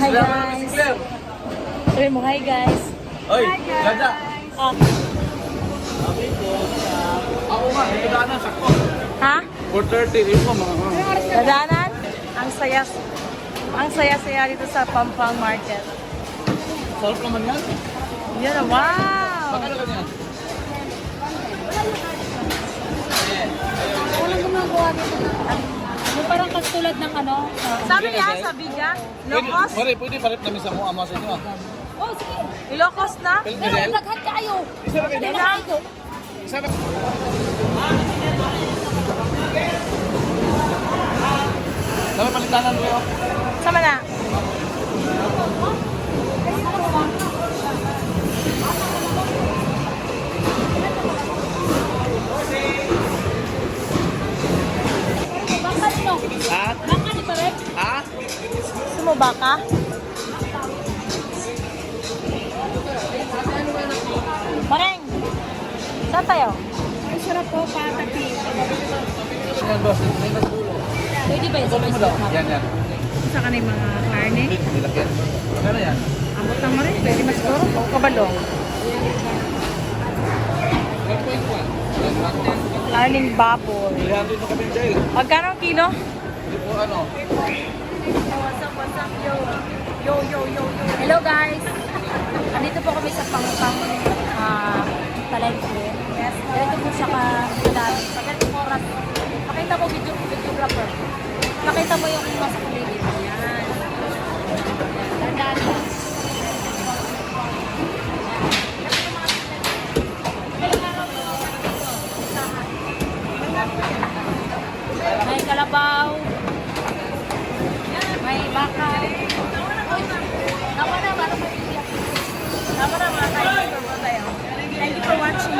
Hi guys. Sabi mo, hi guys. Oy, ganda. Ah. Ako nga, ito daanan, sakto. Ha? 4:30, rin ko mga. Dadanan? Ang saya dito sa Pampang Market. Sarap naman yan. Yan na, wow! Bakit ka yan? Walang gumagawa dito ng yung parang katulad ng ano. Sabi niya, sabi niya, Ilocos? Pwede palit namin sa mga ama sa inyo. Oh, sige. Ilocos na? Pero naghat kayo. Isa na kayo. Hindi na kayo. Isa na. Dapat palitanan ko yun. Sama na. Baka nino. Ha? Baka ni Barek. Ha? Gusto mo baka? Mareng! Saan tayo? Ay, sarap po, pataki. Yan boss, may nagdulo. Pwede ba yun sa Kunin mo daw. Yan, yan. Sa kanay mga karne. Nilakyan. Magkano yan? Abot lang mo rin. Pwede mas turo. O kabalong. 1.1. Karning baboy. 300 na kami dahil. Magkano ang kilo? Hindi po ano. What's up, yo? Yo. Hello guys. Andito po kami sa Pampang palengke. Yes. Dito po siya kadami. Sa ganitong oras. Pakita mo videographer. Pakita mo yung nasa paligid. Yan. Dandaan mo. May kalabaw. May baka. Tama na, parang may iyak. Tama na mga tayo. Thank you for watching.